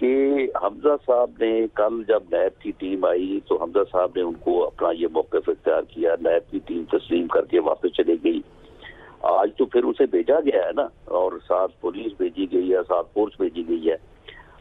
کہ حمزہ صاحب نے کل جب نیب کی ٹیم آئی تو حمزہ صاحب نے ان کو اپنا یہ موقف اختیار کیا، نیب کی ٹیم تسلیم کر کے واپس چلے گئی. آج تو پھر اسے بھیجا گیا ہے نا، اور ساتھ پولیس بھیجی گئی ہے، ساتھ فورس بھیجی گئی ہے.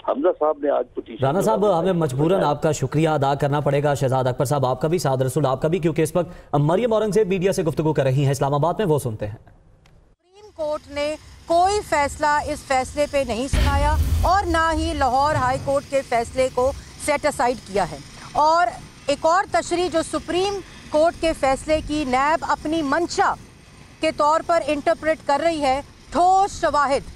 حمزہ صاحب نے آج پوزیشن رانا صاحب ہمیں مجبوراً آپ کا شکریہ ادا کرنا پڑے گا. شہزاد اکبر صاحب آپ کا بھی، سعد رسول آپ کا بھی، کیونکہ اس وقت مریم اورنگزیب میڈیا سے گفتگو کر رہی ہیں اسلام آباد میں، وہ سنتے ہیں. سپریم کورٹ نے کوئی فیصلہ اس فیصلے پہ نہیں سنایا اور نہ ہی لاہور ہائی کورٹ کے فیصلے کو سیٹ اسائیڈ کیا ہے. اور ایک اور تشریح جو سپریم کورٹ کے فیصلے کی نیب اپنی منشا کے طور پر انٹرپریٹ کر رہی ہے، ٹھوس شواہد،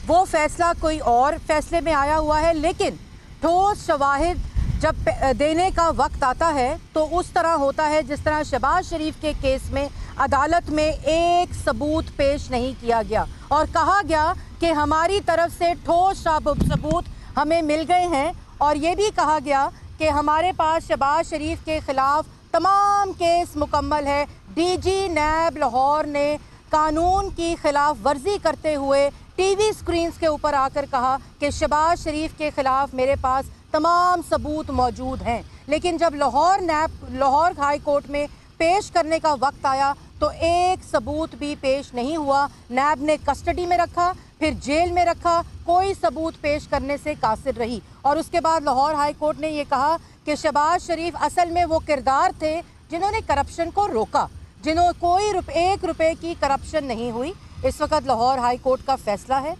وہ فیصلہ کوئی اور فیصلے میں آیا ہوا ہے، لیکن ٹھوس شواہد جب دینے کا وقت آتا ہے تو اس طرح ہوتا ہے جس طرح شہباز شریف کے کیس میں عدالت میں ایک ثبوت پیش نہیں کیا گیا اور کہا گیا کہ ہماری طرف سے ٹھوس ثبوت ہمیں مل گئے ہیں، اور یہ بھی کہا گیا کہ ہمارے پاس شہباز شریف کے خلاف تمام کیس مکمل ہے. ڈی جی نیب لاہور نے قانون کی خلاف ورزی کرتے ہوئے ٹی وی سکرینز کے اوپر آ کر کہا کہ شہباز شریف کے خلاف میرے پاس تمام ثبوت موجود ہیں. لیکن جب لاہور ہائی کورٹ میں پیش کرنے کا وقت آیا تو ایک ثبوت بھی پیش نہیں ہوا. نیب نے کسٹڈی میں رکھا، پھر جیل میں رکھا، کوئی ثبوت پیش کرنے سے قاصر رہی. اور اس کے بعد لاہور ہائی کورٹ نے یہ کہا کہ شہباز شریف اصل میں وہ کردار تھے جنہوں نے کرپشن کو روکا، جنہوں کوئی ایک روپے کی کرپشن نہیں ہوئی. اس وقت لاہور ہائی کورٹ کا فیصلہ ہے،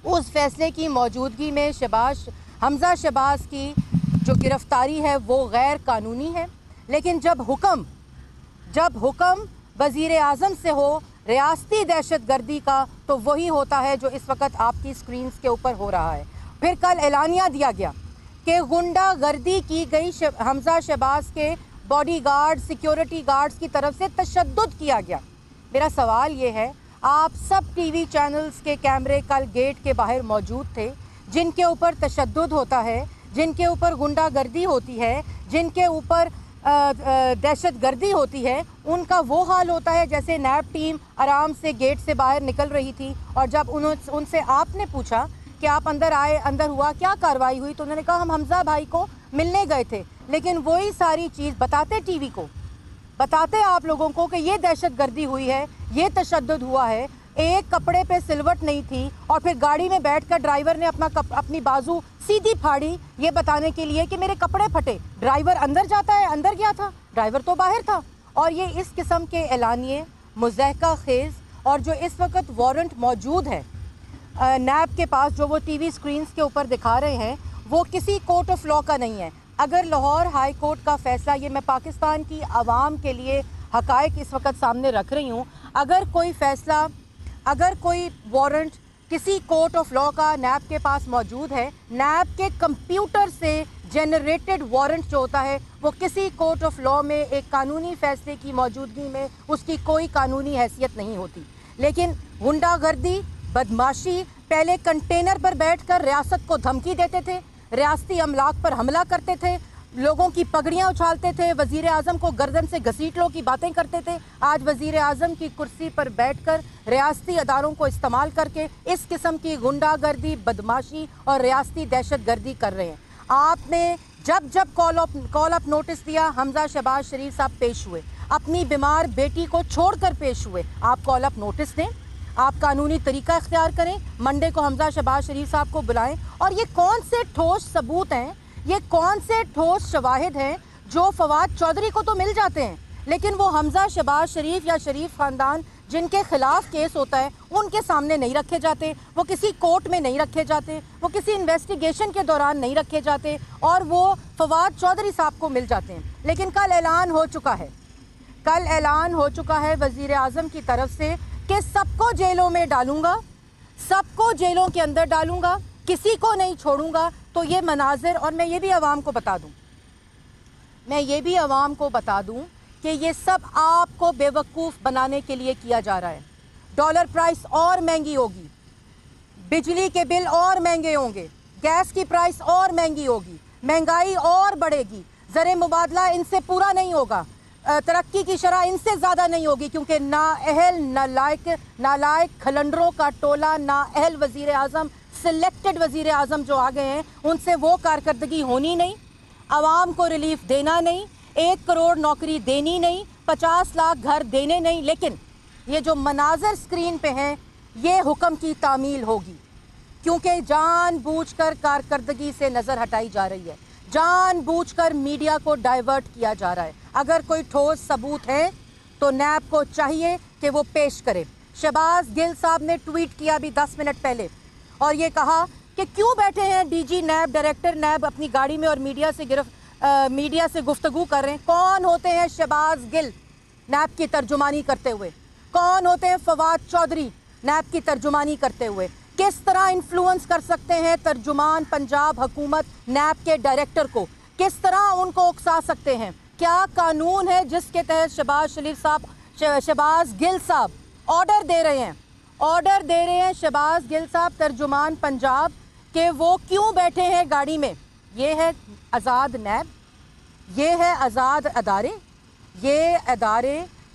اس فیصلے کی موجودگی میں حمزہ شہباز کی جو گرفتاری ہے وہ غیر قانونی ہے. لیکن جب حکم وزیر اعظم سے ہو ریاستی دہشت گردی کا تو وہی ہوتا ہے جو اس وقت آپ کی سکرینز کے اوپر ہو رہا ہے. پھر کل اعلانیہ دیا گیا کہ غنڈہ گردی کی گئی، حمزہ شہباز کے باڈی گارڈ، سیکیورٹی گارڈز کی طرف سے تشدد کیا گیا. میرا سوال یہ ہے، آپ سب ٹی وی چینلز کے کیمرے کل گیٹ کے باہر موجود تھے، جن کے اوپر تشدد ہوتا ہے، جن کے اوپر غنڈہ گردی ہوتی ہے، جن کے اوپر دہشت گردی ہوتی ہے، ان کا وہ حال ہوتا ہے جیسے نیب ٹیم آرام سے گیٹ سے باہر نکل رہی تھی. اور جب ان سے آپ نے پوچھا کہ آپ اندر آئے، اندر ہوا کیا کارروائی ہوئی، تو انہوں نے کہا ہم حمزہ بھائی کو ملنے گئے تھے. لیکن وہی ساری چیز بتاتے ٹی وی کو، بتاتے آپ لوگوں کو کہ یہ دہشت گردی ہوئی ہے، یہ تشدد ہوا ہے. ایک کپڑے پہ سلوٹ نہیں تھی اور پھر گاڑی میں بیٹھ کر ڈرائیور نے اپنی بازو سیدھی پھاڑی یہ بتانے کے لیے کہ میرے کپڑے پھٹے. ڈرائیور اندر جاتا ہے، اندر گیا تھا، ڈرائیور تو باہر تھا. اور یہ اس قسم کے اعلانیے مضحکہ خیز، اور جو اس وقت وارنٹ موجود ہے نیب کے پاس جو وہ ٹی وی سکرینز کے اوپر دکھا رہے ہیں، وہ کسی کورٹ آف لا کا نہیں ہے. اگر لاہور ہائی کورٹ کا فیصلہ، یہ میں پاکستان کی عوام کے لیے حقائق اس وقت سامنے رکھ رہی ہوں، اگر کوئی فیصلہ، اگر کوئی وارنٹ کسی کورٹ آف لا کا نیب کے پاس موجود ہے، نیب کے کمپیوٹر سے جنریٹڈ وارنٹ جو ہوتا ہے وہ کسی کورٹ آف لا میں ایک قانونی فیصلے کی موجودگی میں اس کی کوئی قانونی حیثیت نہیں ہوتی. لیکن غنڈہ گردی، بدماشی، پہلے کنٹینر پر بیٹھ کر ریاست کو دھمکی دیتے تھے، ریاستی املاک پر حملہ کرتے تھے، لوگوں کی پگڑیاں اچھالتے تھے، وزیر اعظم کو گردن سے گھسیٹ لو کی باتیں کرتے تھے. آج وزیر اعظم کی کرسی پر بیٹھ کر ریاستی اداروں کو استعمال کر کے اس قسم کی غنڈہ گردی، بدماشی اور ریاستی دہشت گردی کر رہے ہیں. آپ نے جب کال اپ نوٹس دیا، حمزہ شہباز شریف صاحب پیش ہوئے، اپنی بیمار بیٹی کو چھوڑ کر پیش ہوئے. آپ کال اپ نوٹس دیں، آپ قانونی طریقہ اختیار کریں، منڈے کو حمزہ شہباز شریف صاحب کو بلائیں. اور یہ کون سے ٹھوس ثبوت ہیں، یہ کون سے ٹھوس شواہد ہیں جو فواد چودھری کو تو مل جاتے ہیں لیکن وہ حمزہ شہباز شریف یا شریف خاندان جن کے خلاف کیس ہوتا ہے ان کے سامنے نہیں رکھے جاتے، وہ کسی کورٹ میں نہیں رکھے جاتے، وہ کسی انویسٹیگیشن کے دوران نہیں رکھے جاتے، اور وہ فواد چودھری صاحب کو مل جاتے ہیں. لیکن کل اعلان ہو چکا ہے وزیر اعظم کی طرف سے کہ سب کو جیلوں میں ڈالوں گا، سب کو جیلوں کے اندر ڈالوں گا، کسی کو نہیں چھوڑوں گا. تو یہ مناظر، اور میں یہ بھی عوام کو بتا دوں کہ یہ سب آپ کو بے وقوف بنانے کے لیے کیا جا رہا ہے. ڈالر پرائس اور مہنگی ہوگی، بجلی کے بل اور مہنگے ہوں گے، گیس کی پرائس اور مہنگی ہوگی، مہنگائی اور بڑھے گی، زر مبادلہ ان سے پورا نہیں ہوگا، ترقی کی شرح ان سے زیادہ نہیں ہوگی، کیونکہ نااہل نالائق کھلنڈروں کا ٹولہ، نااہل وزیر اعظم सिलेक्टेड वजीर आज़म जो आ गए हैं उनसे वो कारकर्दगी होनी नहीं, आवाम को रिलीफ देना नहीं, 1 करोड़ नौकरी देनी नहीं, 50 लाख घर देने नहीं, लेकिन ये जो मनाजर स्क्रीन पे हैं ये हुक्म की तामील होगी, क्योंकि जानबूझकर कारकर्दगी से नज़र हटाई जा रही है, जानबूझकर मीडिया को डाइवर्ट किया जा रहा है। अगर कोई ठोस सबूत है तो नैब को चाहिए कि वो पेश करे। शहबाज गिल साहब ने ट्वीट किया अभी 10 मिनट पहले और ये कहा कि क्यों बैठे हैं डीजी नैब, डायरेक्टर नैब अपनी गाड़ी में और मीडिया से गुफ्तगू कर रहे हैं। कौन होते हैं शहबाज गिल नैब की तर्जुमानी करते हुए? कौन होते हैं फवाद चौधरी नैब की तर्जुमानी करते हुए? किस तरह इन्फ्लुएंस कर सकते हैं तर्जुमान पंजाब हुकूमत नैब के डायरेक्टर को? किस तरह उनको उकसा सकते हैं? क्या कानून है जिसके तहत शहबाज गिल साहब ऑर्डर दे रहे हैं शहबाज गिल साहब तर्जुमान पंजाब के वो क्यों बैठे हैं गाड़ी में? ये है आज़ाद नैब, ये है आज़ाद अदारे,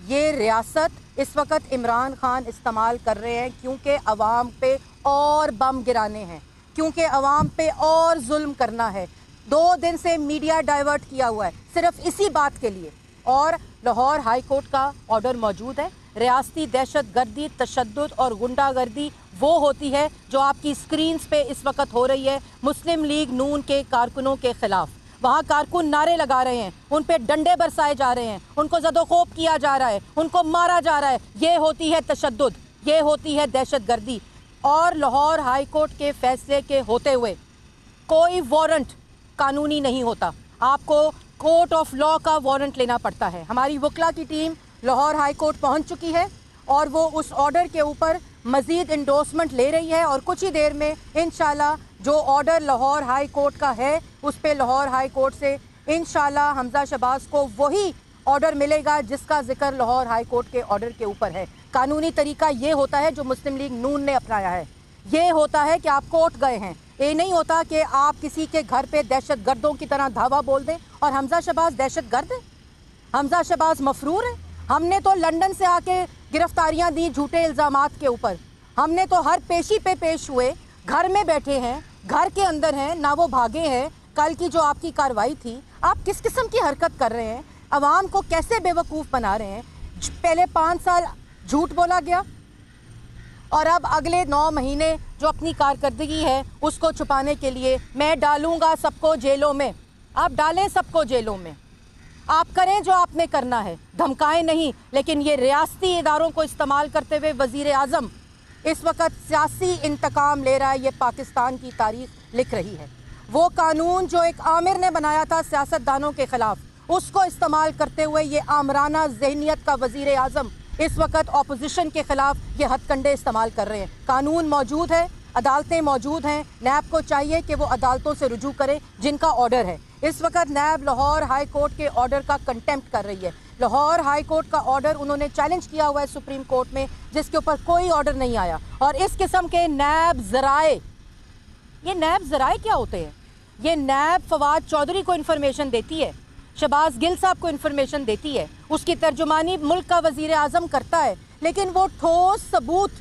ये रियासत इस वक्त इमरान खान इस्तेमाल कर रहे हैं क्योंकि अवाम पे और बम गिराने हैं, क्योंकि अवाम पे और जुल्म करना है। 2 दिन से मीडिया डाइवर्ट किया हुआ है सिर्फ इसी बात के लिए, और लाहौर हाई कोर्ट का ऑर्डर मौजूद है। रियासती दहशत गर्दी, तशद्दुद और गुंडागर्दी वो होती है जो आपकी स्क्रीन्स पे इस वक्त हो रही है मुस्लिम लीग नून के कारकुनों के खिलाफ। वहाँ कारकुन नारे लगा रहे हैं, उन पे डंडे बरसाए जा रहे हैं, उनको ज़दोखोब किया जा रहा है, उनको मारा जा रहा है। ये होती है तशद्दुद, ये होती है दहशत गर्दी। और लाहौर हाई कोर्ट के फैसले के होते हुए कोई वारंट कानूनी नहीं होता, आपको कोर्ट ऑफ लॉ का वारंट लेना पड़ता है। हमारी वकला की टीम लाहौर हाई कोर्ट पहुंच चुकी है और वो उस ऑर्डर के ऊपर मज़ीद इंडोर्समेंट ले रही है और कुछ ही देर में इंशाल्लाह जो ऑर्डर लाहौर हाई कोर्ट का है उस पे लाहौर हाई कोर्ट से इंशाल्लाह हमजा शहबाज को वही ऑर्डर मिलेगा जिसका जिक्र लाहौर हाई कोर्ट के ऑर्डर के ऊपर है। कानूनी तरीका ये होता है जो मुस्लिम लीग नून ने अपनाया है, ये होता है कि आप कोर्ट गए हैं, ये नहीं होता कि आप किसी के घर पे दहशत गर्दों की तरह धावा बोल दें। और हमजा शहबाज दहशत गर्द है? हमजा शहबाज मफरूर है? हमने तो लंदन से आके गिरफ्तारियां दी झूठे इल्ज़ामात के ऊपर, हमने तो हर पेशी पे पेश हुए, घर में बैठे हैं, घर के अंदर हैं, ना वो भागे हैं। कल की जो आपकी कार्रवाई थी, आप किस किस्म की हरकत कर रहे हैं? अवाम को कैसे बेवकूफ़ बना रहे हैं? पहले 5 साल झूठ बोला गया और अब अगले 9 महीने जो अपनी कारकर्दगी है उसको छुपाने के लिए मैं डालूंगा सबको जेलों में। आप डालें सबको जेलों में, आप करें जो आपने करना है, धमकाएं नहीं। लेकिन ये रियासती इदारों को इस्तेमाल करते हुए वज़ीर आज़म इस वक्त सियासी इंतकाम ले रहा है। ये पाकिस्तान की तारीख लिख रही है। वो कानून जो एक आमिर ने बनाया था सियासतदानों के ख़िलाफ़, उसको इस्तेमाल करते हुए ये आमराना ज़हनियत का वज़ीर आज़म इस वक्त अपोजिशन के ख़िलाफ़ ये हथकंडे इस्तेमाल कर रहे हैं। कानून मौजूद है, अदालतें मौजूद हैं, नैब को चाहिए कि वो अदालतों से रुजू करे जिनका ऑर्डर है। इस वक्त नैब लाहौर हाई कोर्ट के ऑर्डर का कंटेम्प्ट कर रही है। लाहौर हाई कोर्ट का ऑर्डर उन्होंने चैलेंज किया हुआ है सुप्रीम कोर्ट में, जिसके ऊपर कोई ऑर्डर नहीं आया। और इस किस्म के नैब ज़राए, ये नैब ज़राए क्या होते हैं? ये नैब फवाद चौधरी को इन्फॉर्मेशन देती है, शहबाज गिल साहब को इन्फॉर्मेशन देती है, उसकी तर्जुमानी मुल्क का वज़ीर आज़म करता है, लेकिन वो ठोस सबूत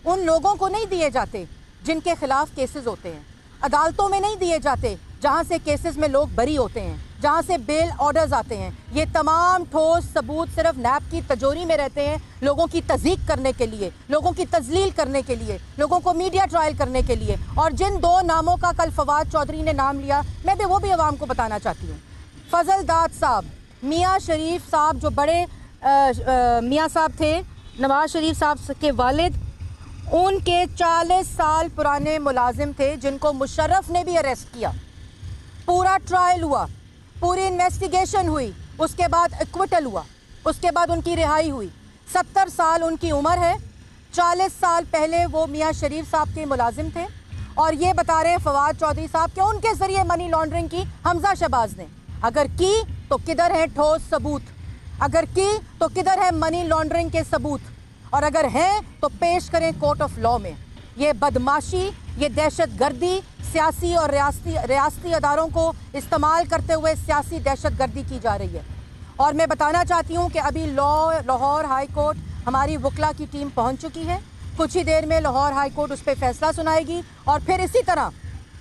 उन लोगों को नहीं दिए जाते जिनके खिलाफ केसेस होते हैं, अदालतों में नहीं दिए जाते जहां से केसेस में लोग बरी होते हैं, जहां से बेल ऑर्डर्स आते हैं। ये तमाम ठोस सबूत सिर्फ नैब की तिजोरी में रहते हैं, लोगों की तज़ीक करने के लिए, लोगों की तजलील करने के लिए, लोगों को मीडिया ट्रायल करने के लिए। और जिन 2 नामों का कल फवाद चौधरी ने नाम लिया, मैं भी वो भी आवाम को बताना चाहती हूँ। फजल दाद साहब, मियाँ शरीफ साहब जो बड़े मियाँ साहब थे, नवाज शरीफ साहब के वालिद, उनके 40 साल पुराने मुलाजिम थे जिनको मुशर्रफ ने भी अरेस्ट किया। पूरा ट्रायल हुआ, पूरी इन्वेस्टिगेशन हुई, उसके बाद एक्विटल हुआ, उसके बाद उनकी रिहाई हुई। 70 साल उनकी उम्र है। 40 साल पहले वो मियाँ शरीफ साहब के मुलाजिम थे और ये बता रहे हैं फवाद चौधरी साहब कि उनके ज़रिए मनी लॉन्ड्रिंग की हमजा शहबाज ने। अगर की तो किधर है ठोस सबूत? अगर की तो किधर है मनी लॉन्ड्रिंग के सबूत? और अगर हैं तो पेश करें कोर्ट ऑफ लॉ में। ये बदमाशी, ये दहशत गर्दी सियासी और रियासती अदारों को इस्तेमाल करते हुए सियासी दहशत गर्दी की जा रही है। और मैं बताना चाहती हूँ कि अभी लाहौर हाई कोर्ट हमारी वकला की टीम पहुँच चुकी है। कुछ ही देर में लाहौर हाई कोर्ट उस पर फैसला सुनाएगी और फिर इसी तरह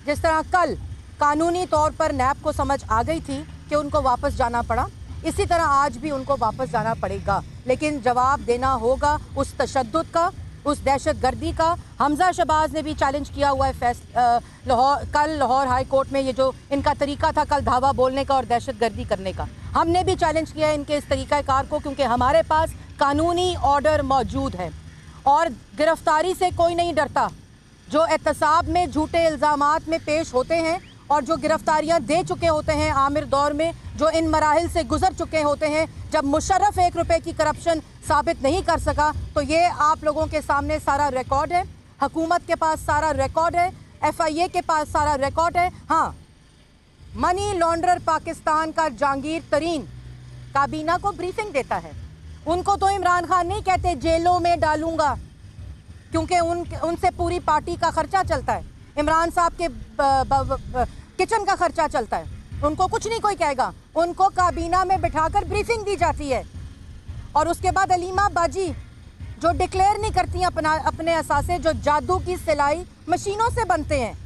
जिस तरह कल कानूनी तौर पर नैब को समझ आ गई थी कि उनको वापस जाना पड़ा, इसी तरह आज भी उनको वापस जाना पड़ेगा, लेकिन जवाब देना होगा उस तशद्दुद का, उस दहशत गर्दी का। हमजा शहबाज ने भी चैलेंज किया हुआ है कल लाहौर हाई कोर्ट में ये जो इनका तरीका था कल धावा बोलने का और दहशत गर्दी करने का, हमने भी चैलेंज किया है इनके इस तरीक़ाकार को, क्योंकि हमारे पास कानूनी ऑर्डर मौजूद है और गिरफ्तारी से कोई नहीं डरता। जो एहतसाब में झूठे इल्ज़ामात में पेश होते हैं और जो गिरफ्तारियां दे चुके होते हैं आमिर दौर में, जो इन मराहिल से गुजर चुके होते हैं, जब मुशर्रफ 1 रुपए की करप्शन साबित नहीं कर सका, तो ये आप लोगों के सामने सारा रिकॉर्ड है, हुकूमत के पास सारा रिकॉर्ड है, FIA के पास सारा रिकॉर्ड है। हाँ, मनी लॉन्ड्रर पाकिस्तान का जहांगीर तरीन काबीना को ब्रीफिंग देता है। उनको तो इमरान खान नहीं कहते जेलों में डालूंगा, क्योंकि उनसे पूरी पार्टी का खर्चा चलता है, इमरान साहब के किचन का खर्चा चलता है, उनको कुछ नहीं कोई कहेगा। उनको काबीना में बिठाकर ब्रीफिंग दी जाती है और उसके बाद अलीमा बाजी जो डिक्लेयर नहीं करती अपने असासे, जो जादू की सिलाई मशीनों से बनते हैं,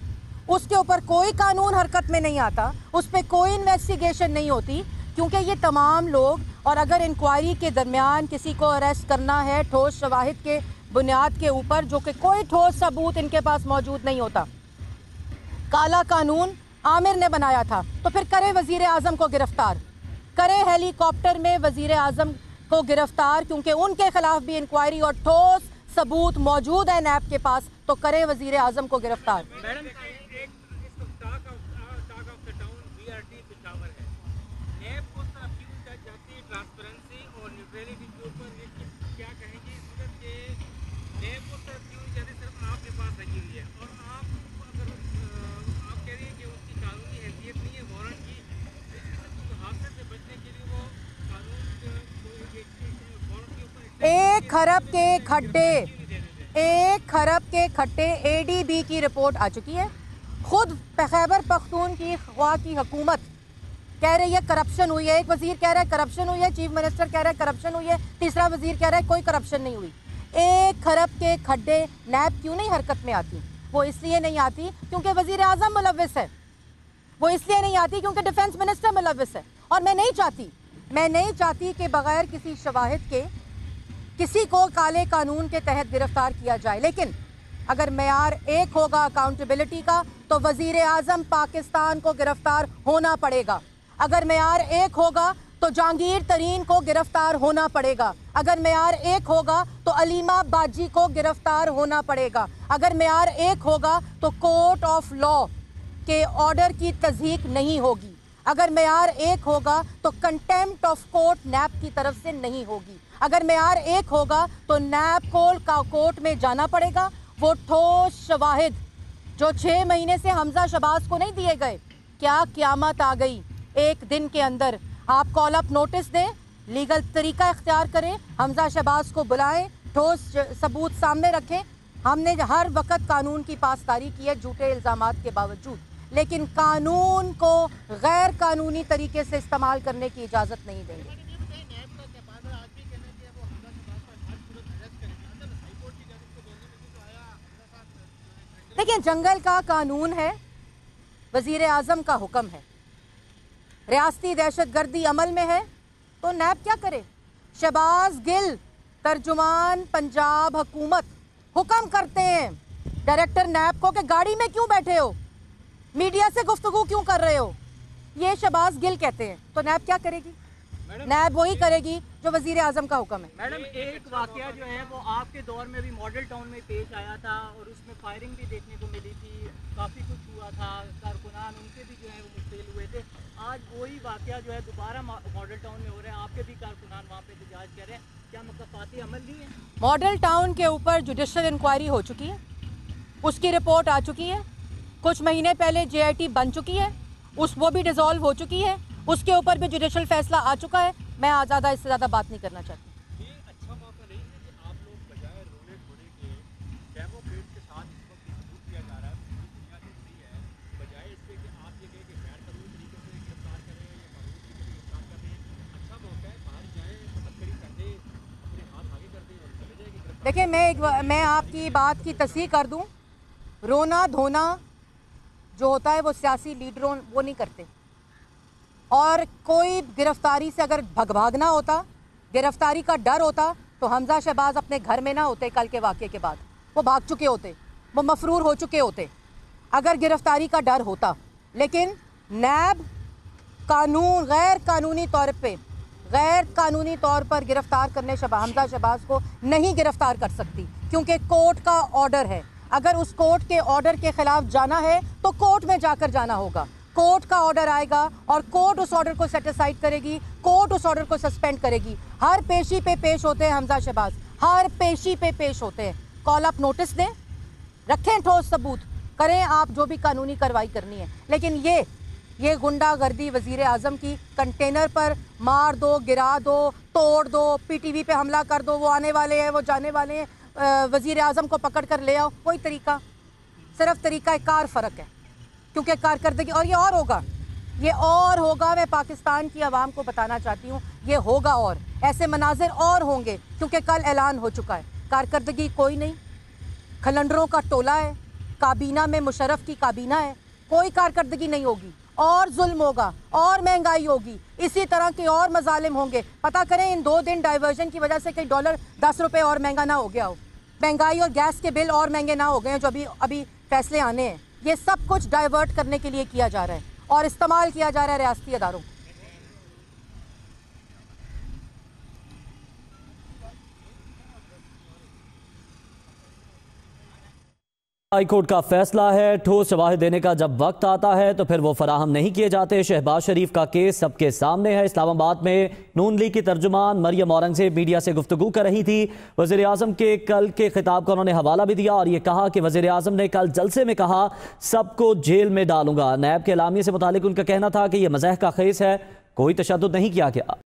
उसके ऊपर कोई कानून हरकत में नहीं आता, उस पर कोई इन्वेस्टिगेशन नहीं होती, क्योंकि ये तमाम लोग, और अगर इंक्वायरी के दरमियान किसी को अरेस्ट करना है ठोस शवाहिद के बुनियाद के ऊपर, जो कि कोई ठोस सबूत इनके पास मौजूद नहीं होता, काला कानून आमिर ने बनाया था, तो फिर करे वजीर आजम को गिरफ्तार, करे हेलीकॉप्टर में वजीर आजम को गिरफ्तार, क्योंकि उनके खिलाफ भी इंक्वायरी और ठोस सबूत मौजूद है नैब के पास, तो करे वजीर आजम को गिरफ्तार। एक खरब के खड्डे ADB की रिपोर्ट आ चुकी है। खुद खैबर पख्तूनख्वा की हुकूमत कह रही है करप्शन हुई है, एक वजीर कह रहा है करप्शन हुई है, चीफ मिनिस्टर कह रहा है करप्शन हुई है, तीसरा वजीर कह रहा है कोई करप्शन नहीं हुई। 1 खरब के खड्डे नैब क्यों नहीं हरकत में आती? वो इसलिए नहीं आती क्योंकि वजीर आजम मुलव्विस है, वो इसलिए नहीं आती क्योंकि डिफेंस मिनिस्टर मुलव्विस है। और मैं नहीं चाहती कि बगैर किसी शवाहिद के किसी को काले कानून के तहत गिरफ्तार किया जाए, लेकिन अगर मेयार एक होगा अकाउंटेबिलिटी का, तो वजीर आजम पाकिस्तान को गिरफ्तार होना पड़ेगा। अगर मेयार एक होगा तो जहांगीर तरीन को गिरफ्तार होना पड़ेगा। अगर मेयार एक होगा तो अलीमा बाजी को गिरफ्तार होना पड़ेगा। अगर मेयार एक होगा तो कोर्ट ऑफ लॉ के ऑर्डर की तस्दीक नहीं होगी। अगर मेयार एक होगा तो कंटेम्प्ट ऑफ कोर्ट नैब की तरफ से नहीं होगी। अगर मेयार एक होगा तो नैब को कोर्ट में जाना पड़ेगा। वो ठोस शवाहिद जो 6 महीने से हमजा शहबाज को नहीं दिए गए, क्या क़यामत आ गई? एक दिन के अंदर आप कॉल अप नोटिस दें, लीगल तरीका इख्तियार करें, हमजा शहबाज को बुलाएं, ठोस सबूत सामने रखें। हमने हर वक्त कानून की पासदारी की है झूठे इल्ज़ामात के बावजूद, लेकिन कानून को गैर कानूनी तरीके से इस्तेमाल करने की इजाज़त नहीं देंगे। देखिए, जंगल का कानून है, वजीर आजम का हुक्म है, रियासती दहशतगर्दी अमल में है, तो नैब क्या करे? शहबाज गिल तर्जुमान पंजाब हुकूमत हुक्म करते हैं डायरेक्टर नैब को कि गाड़ी में क्यों बैठे हो, मीडिया से गुफ्तगू क्यों कर रहे हो? ये शहबाज गिल कहते हैं, तो नैब क्या करेगी? नैब वही करेगी जो वजीर आजम का हुक्म है। मैडम, एक वाकया जो है वो आपके दौर में भी मॉडल टाउन में पेश आया था और उसमें फायरिंग भी देखने को मिली थी, काफ़ी कुछ हुआ था, कारकुनान उनके भी जो है वो मुश्तिल हुए थे। आज वही वाकया जो है दोबारा मॉडल टाउन में हो रहा है, आपके भी कारकुनान वहाँ पे एहतजाज कर रहे हैं, क्या मकफ़ाती अमल नहीं है? मॉडल टाउन के ऊपर जुडिशल इंक्वायरी हो चुकी है, उसकी रिपोर्ट आ चुकी है, कुछ महीने पहले JIT बन चुकी है, वो भी डिसॉल्व हो चुकी है, उसके ऊपर भी जुडिशल फैसला आ चुका है। मैं ज़्यादा इससे ज़्यादा बात नहीं करना चाहती। ये अच्छा मौका नहीं है कि आप लोग बजाय रोने धोने के डेमोक्रेट के साथ इस वक्त सबूत किया जा रहा है, दुनिया देख रही है, बजाय इसके कि आप ये कहें कि गैर कानूनी तरीके से गिरफ्तार करें या कानूनी तरीके से गिरफ्तार कर दें, अच्छा मौका है, बाहर जाएँ, हथकड़ी कर दें, अपने हाथ आगे कर दें और चले जाएंगे गिरफ्तार دیکھیں میں آپ کی بات کی تصحیح کر دوں، رونا دھونا جو ہوتا ہے وہ سیاسی لیڈروں وہ نہیں کرتے، اور کوئی گرفتاری سے اگر بھاگنا ہوتا، گرفتاری کا ڈر ہوتا تو حمزہ شہباز اپنے گھر میں نہ ہوتے کل کے واقعے کے بعد، وہ بھاگ چکے ہوتے، وہ مفرور ہو چکے ہوتے اگر گرفتاری کا ڈر ہوتا۔ لیکن نیب قانون غیر قانونی طور پر گرفتار کرنے حمزہ شہباز کو نہیں گرفتار کر سکتی، کیونکہ کورٹ کا آرڈر ہے۔ اگر اس کورٹ کے آرڈر کے خلاف جانا ہے تو کورٹ میں جا کر جانا ہوگا، کورٹ کا آرڈر آئے گا اور کورٹ اس آرڈر کو سیٹ اسائیڈ کرے گی، کورٹ اس آرڈر کو سسپینڈ کرے گی۔ ہر پیشی پہ پیش ہوتے ہیں حمزہ شہباز، ہر پیشی پہ پیش ہوتے ہیں۔ کال اپ نوٹس دیں، رکھیں ٹھوس ثبوت، کریں آپ جو بھی قانونی کارروائی کرنی ہے، لیکن یہ غنڈہ گردی وزیر اعظم کی، کنٹینر پر مار دو، گرا دو، توڑ دو، پی ٹی وی پہ حملہ کر دو، وہ آنے والے ہیں، وہ جانے والے ہیں، وزیر اعظم کو پکڑ کر لے آؤ، کوئی طریقہ، صرف طریقہ کار فرق ہے، کیونکہ کارکردگی، اور یہ اور ہوگا، میں پاکستان کی عوام کو بتانا چاہتی ہوں، یہ ہوگا اور ایسے مناظر اور ہوں گے، کیونکہ کل اعلان ہو چکا ہے، کارکردگی کوئی نہیں، کھلنڈروں کا ٹولہ ہے، کابینہ میں مشرف کی کابینہ ہے، کوئی کارکردگی نہیں ہوگی، اور ظلم ہوگا، اور مہنگائی ہوگی، اسی طرح کے اور مظالم ہوں گے۔ پتہ کریں ان 2 دن ڈائیورژن کی وجہ سے کہ ڈالر 10 روپے اور مہنگا نہ ہو گیا ہو، مہنگائی اور گیس کے بل اور مہنگے نہ ہو گئے ہیں جو ابھی فیصلے آنے ہیں، یہ سب کچھ ڈائیورٹ کرنے کے لیے کیا جا رہا ہے اور استعمال کیا جا رہا ہے ریاستی اداروں کو۔ ہائی کورٹ کا فیصلہ ہے، ٹھوس شواہد دینے کا جب وقت آتا ہے تو پھر وہ فراہم نہیں کیے جاتے۔ شہباز شریف کا کیس سب کے سامنے ہے۔ اسلام آباد میں نون لیگ کی ترجمان مریم اورنگزیب میڈیا سے گفتگو کر رہی تھی۔ وزیر اعظم کے کل کے خطاب کا انہوں نے حوالہ بھی دیا اور یہ کہا کہ وزیر اعظم نے کل جلسے میں کہا سب کو جیل میں ڈالوں گا۔ نیب کے اعلامیے سے متعلق ان کا کہنا تھا کہ یہ مزاح کا خیز ہے، کوئی تشدد نہیں کیا گیا۔